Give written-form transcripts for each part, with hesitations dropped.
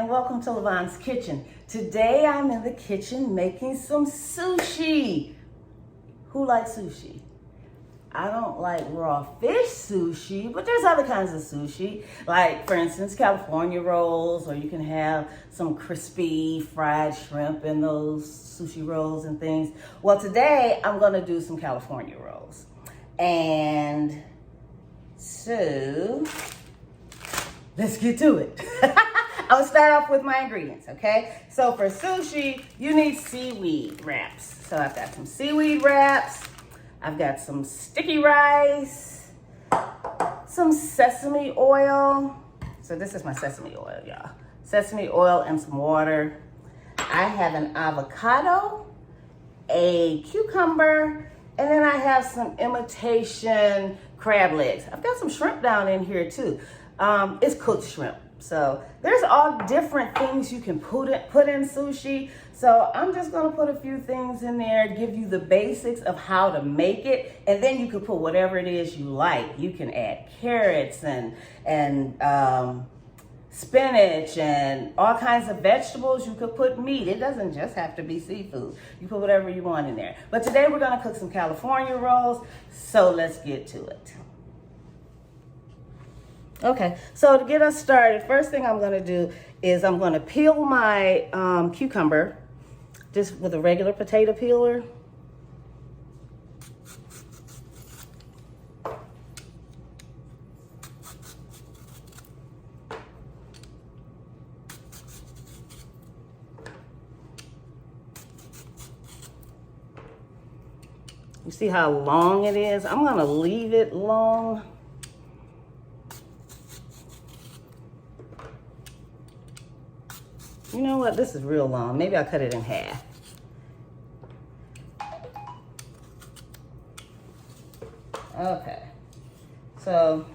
and welcome to Lavonne's Kitchen. Today I'm in the kitchen making some sushi. Who likes sushi? I don't like raw fish sushi, but there's other kinds of sushi. Like, for instance, California rolls, or you can have some crispy fried shrimp in those sushi rolls and things. Well, today I'm gonna do some California rolls. And so, let's get to it. I'll start off with my ingredients, okay? So for sushi, you need seaweed wraps. So I've got some seaweed wraps. I've got some sticky rice, some sesame oil. So this is my sesame oil, y'all. Sesame oil and some water. I have an avocado, a cucumber, and then I have some imitation crab legs. I've got some shrimp down in here too. It's cooked shrimp. So there's all different things you can put in sushi. So I'm just gonna put a few things in there, give you the basics of how to make it, and then you can put whatever it is you like. You can add carrots and spinach and all kinds of vegetables. You could put meat. It doesn't just have to be seafood. You put whatever you want in there. But today we're gonna cook some California rolls, so let's get to it. Okay, so to get us started, first thing I'm gonna do is I'm gonna peel my cucumber just with a regular potato peeler. You see how long it is? I'm gonna leave it long. You know what? This is real long. Maybe I'll cut it in half. Okay. So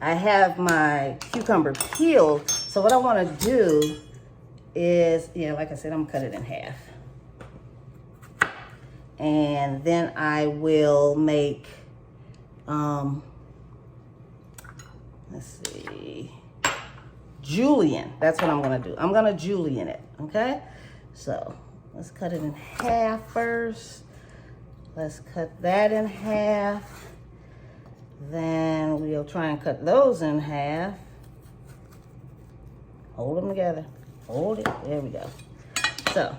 I have my cucumber peeled. So what I want to do is, like I said, I'm going to cut it in half. And then I will make, let's see. Julienne. That's what I'm gonna do. I'm gonna julienne it, okay? So let's cut it in half first. Let's cut that in half. Then we'll try and cut those in half. Hold them together. Hold it. There we go. So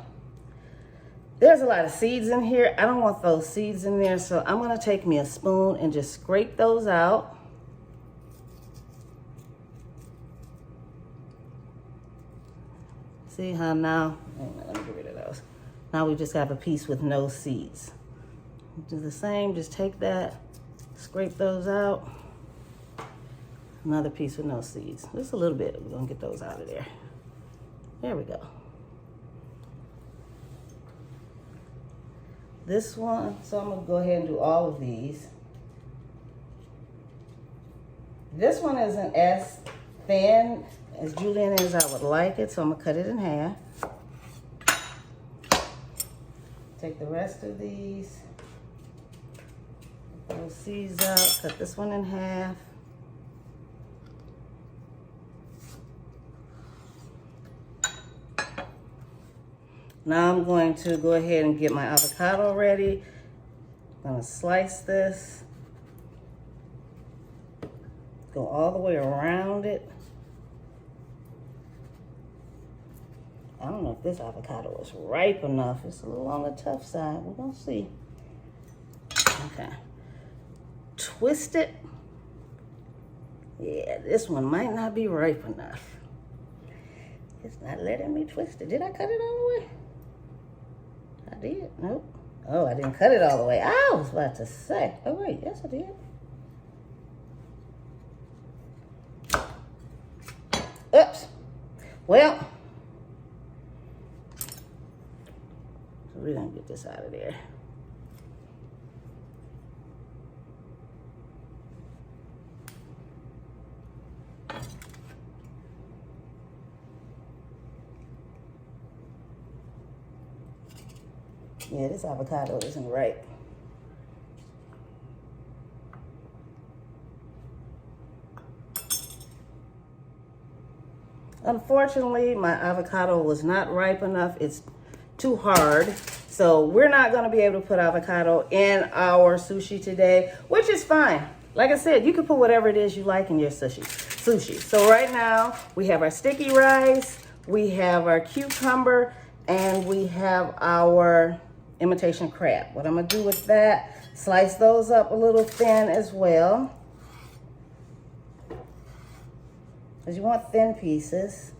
there's a lot of seeds in here. I don't want those seeds in there, so I'm gonna take me a spoon and just scrape those out. See how now, let me get rid of those. Now we just have a piece with no seeds. Do the same, just take that, scrape those out. Another piece with no seeds. Just a little bit, we're gonna get those out of there. There we go. This one, so I'm gonna go ahead and do all of these. This one isn't as thin as julienne as I would like it, so I'm gonna cut it in half. Take the rest of these, get those seeds out, cut this one in half. Now I'm going to go ahead and get my avocado ready. I'm gonna slice this, go all the way around it. I don't know if this avocado is ripe enough. It's a little on the tough side. We're gonna see. Okay. Twist it. Yeah, this one might not be ripe enough. It's not letting me twist it. Did I cut it all the way? I did. Nope. Oh, I didn't cut it all the way. I was about to say. Oh, wait. Yes, I did. Oops. Well, we're gonna get this out of there. Yeah, this avocado isn't ripe. unfortunately, my avocado was not ripe enough. It's too hard. So we're not gonna be able to put avocado in our sushi today, which is fine. Like I said, you can put whatever it is you like in your sushi. So right now, we have our sticky rice, we have our cucumber, and we have our imitation crab. What I'm gonna do with that, slice those up a little thin as well. Because you want thin pieces.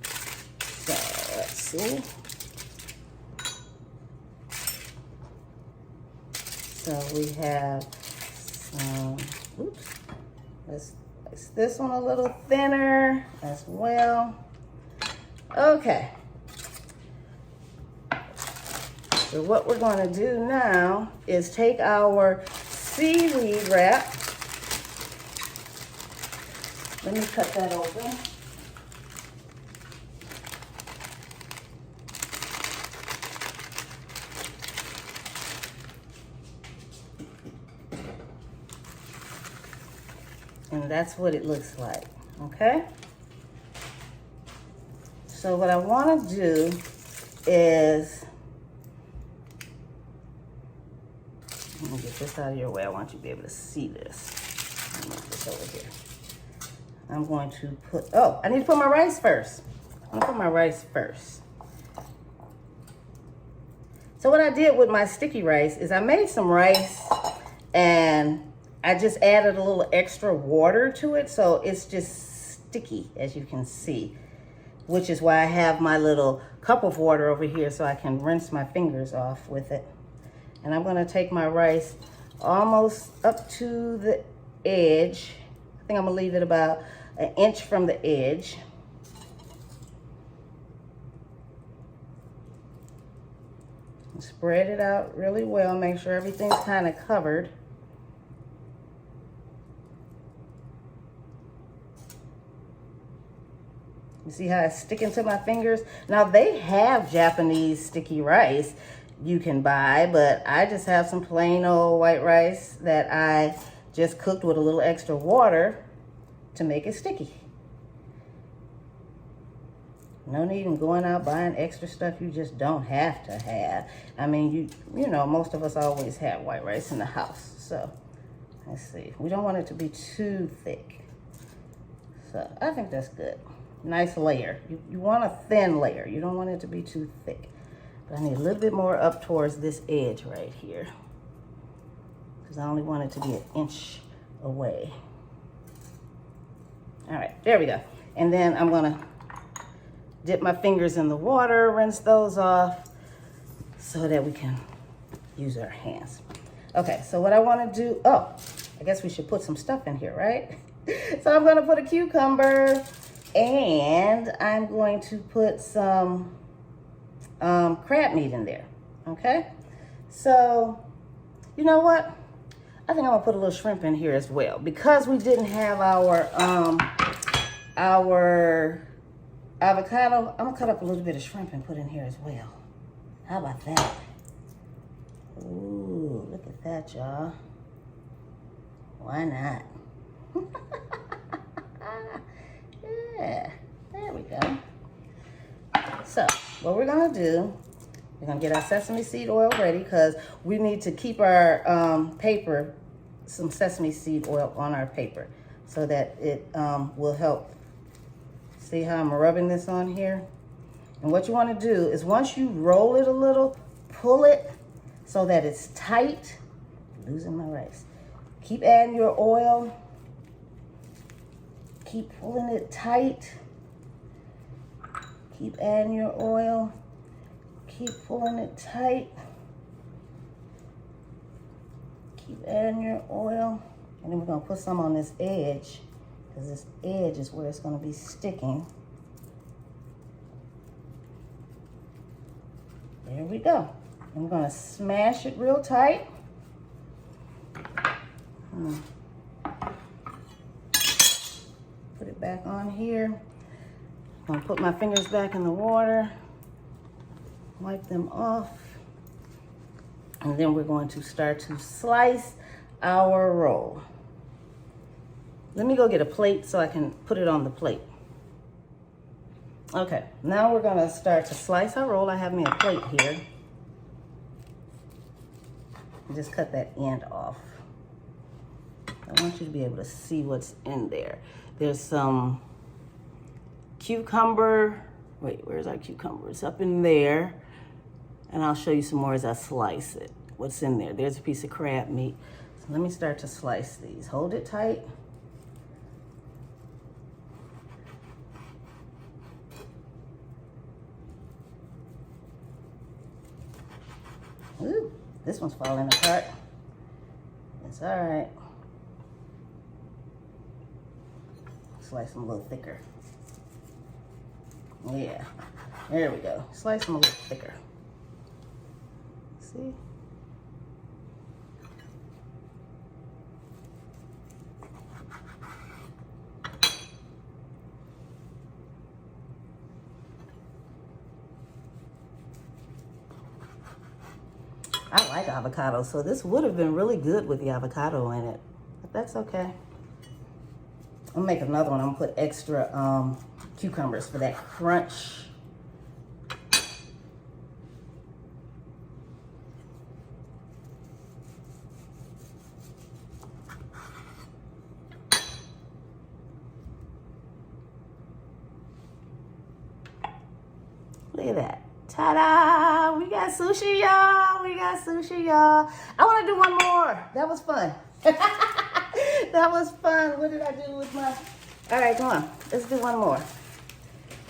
So let's see. So we have some, oops, let's slice this one a little thinner as well. Okay. So what we're going to do now is take our seaweed wrap. Let me cut that open. And that's what it looks like, okay? So what I want to do is, let me get this out of your way. I want you to be able to see this. Let me put this over here. I'm going to put, oh, I need to put my rice first. I'm gonna put my rice first. So what I did with my sticky rice is I made some rice and I just added a little extra water to it, so it's just sticky, as you can see, which is why I have my little cup of water over here so I can rinse my fingers off with it. And I'm gonna take my rice almost up to the edge. I think I'm gonna leave it about an inch from the edge. Spread it out really well, make sure everything's kind of covered. You see how it's sticking to my fingers? Now they have Japanese sticky rice you can buy, but I just have some plain old white rice that I just cooked with a little extra water to make it sticky. No need in going out buying extra stuff you just don't have to have. I mean, you know, most of us always have white rice in the house. So let's see. We don't want it to be too thick. So I think that's good. Nice layer. You want a thin layer. You don't want it to be too thick. But I need a little bit more up towards this edge right here, because I only want it to be an inch away. All right, there we go. And then I'm gonna dip my fingers in the water, rinse those off so that we can use our hands. Okay, so what I wanna do, oh, I guess we should put some stuff in here, right? So I'm gonna put a cucumber, and I'm going to put some crab meat in there, okay? So, you know what? I think I'm gonna put a little shrimp in here as well, because we didn't have our avocado. I'm gonna cut up a little bit of shrimp and put in here as well. How about that? Ooh, look at that, y'all. Why not? Yeah, there we go. So what we're gonna do, we're gonna get our sesame seed oil ready, because we need to keep our paper, some sesame seed oil on our paper, so that it will help. See how I'm rubbing this on here? And what you wanna do is, once you roll it a little, pull it so that it's tight. Losing my rice. Keep adding your oil. Keep pulling it tight. Keep adding your oil. Keep pulling it tight. Keep adding your oil. And then we're gonna put some on this edge, because this edge is where it's gonna be sticking. There we go. And we're gonna smash it real tight. Put it back on here. I'm gonna put my fingers back in the water, wipe them off, and then we're going to start to slice our roll. Let me go get a plate so I can put it on the plate. Okay, now we're gonna start to slice our roll. I have me a plate here. Just cut that end off. I want you to be able to see what's in there. There's some cucumber. Wait, where's our cucumber? It's up in there. And I'll show you some more as I slice it. What's in there? There's a piece of crab meat. So let me start to slice these. Hold it tight. Ooh, this one's falling apart. It's all right. Slice them a little thicker. Yeah, there we go. Slice them a little thicker. See? I like avocado, so this would have been really good with the avocado in it, but that's okay. I'll make another one. I'm gonna put extra cucumbers for that crunch. Look at that. Ta-da! We got sushi, y'all. We got sushi, y'all. I want to do one more. That was fun. That was fun. What did I do with my... All right, come on. Let's do one more.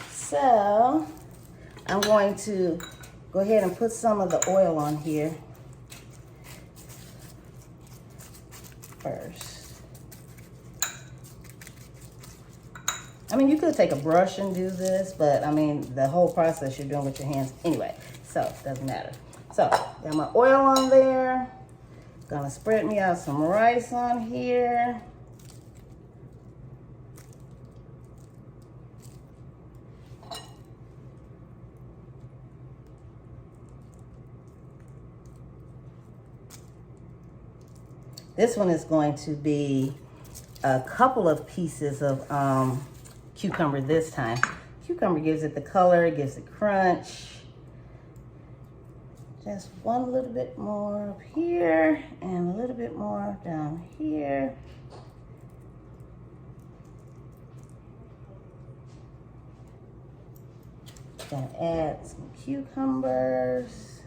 So, I'm going to go ahead and put some of the oil on here first. I mean, you could take a brush and do this, but I mean, the whole process you're doing with your hands anyway, so it doesn't matter. So, got my oil on there. Gonna spread me out some rice on here. This one is going to be a couple of pieces of cucumber this time. Cucumber gives it the color, it gives it crunch. Just one little bit more up here and a little bit more down here. Gonna add some cucumbers,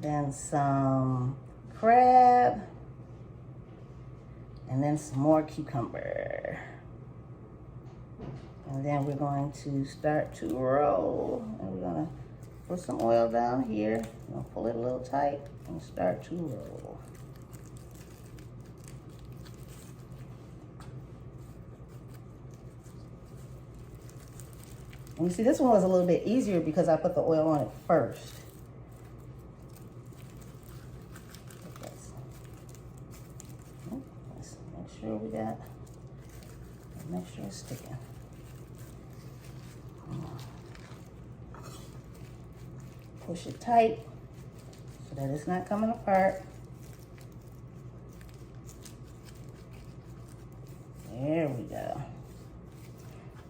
then some crab, and then some more cucumber. And then we're going to start to roll. And we're gonna put some oil down here. I'm gonna pull it a little tight and start to roll. And you see, this one was a little bit easier because I put the oil on it first. Let's make sure we got, make sure it's sticking. Push it tight so that it's not coming apart. There we go.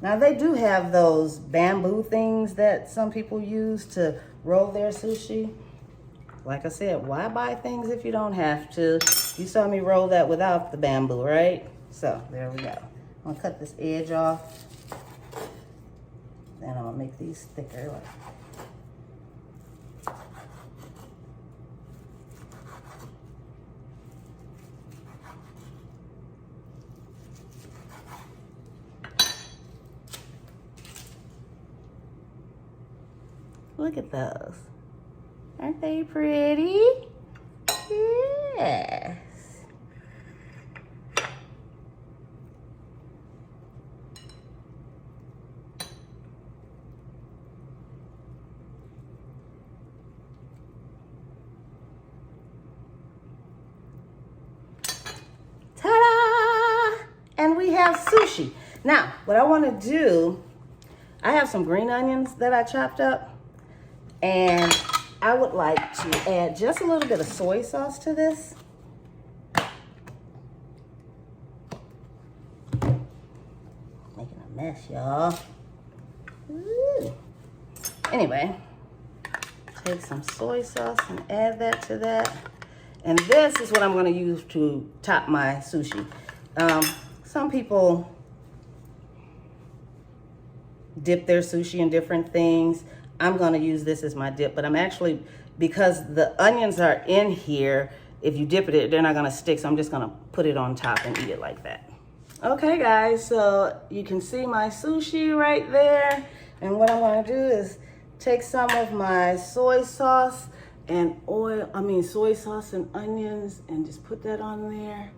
Now they do have those bamboo things that some people use to roll their sushi. Like I said, why buy things if you don't have to? You saw me roll that without the bamboo, right? So there we go. I'm gonna cut this edge off. Then I'm gonna make these thicker. Look at those. Aren't they pretty? Yes. Ta-da! And we have sushi. Now, what I want to do, I have some green onions that I chopped up. And I would like to add just a little bit of soy sauce to this. mess, y'all. Anyway, take some soy sauce and add that to that. And this is what I'm gonna use to top my sushi. Some people dip their sushi in different things. I'm gonna use this as my dip, but I'm actually, because the onions are in here, if you dip it, they're not gonna stick, so I'm just gonna put it on top and eat it like that. Okay guys, so you can see my sushi right there. And what I'm gonna do is take some of my soy sauce and soy sauce and onions, and just put that on there.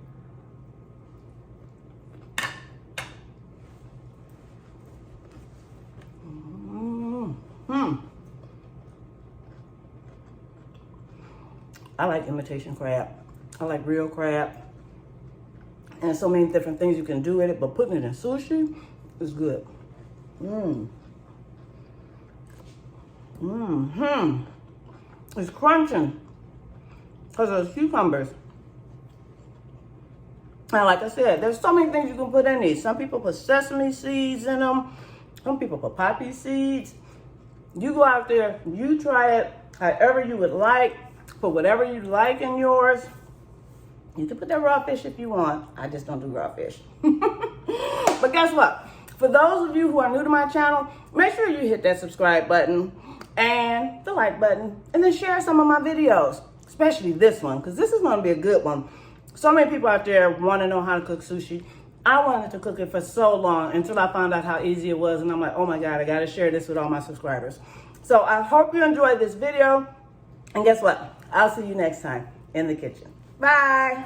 I like imitation crab. I like real crab. And so many different things you can do with it, but putting it in sushi is good. It's crunching because of the cucumbers. And like I said, there's so many things you can put in these. Some people put sesame seeds in them. Some people put poppy seeds. You go out there, you try it however you would like. Put whatever you like in yours. You can put that raw fish if you want. I just don't do raw fish. But guess what? For those of you who are new to my channel, make sure you hit that subscribe button and the like button, and then share some of my videos, especially this one, because this is going to be a good one. So many people out there want to know how to cook sushi. I wanted to cook it for so long until I found out how easy it was, and I'm like, oh my God, I got to share this with all my subscribers. So I hope you enjoyed this video, and guess what? I'll see you next time in the kitchen. Bye.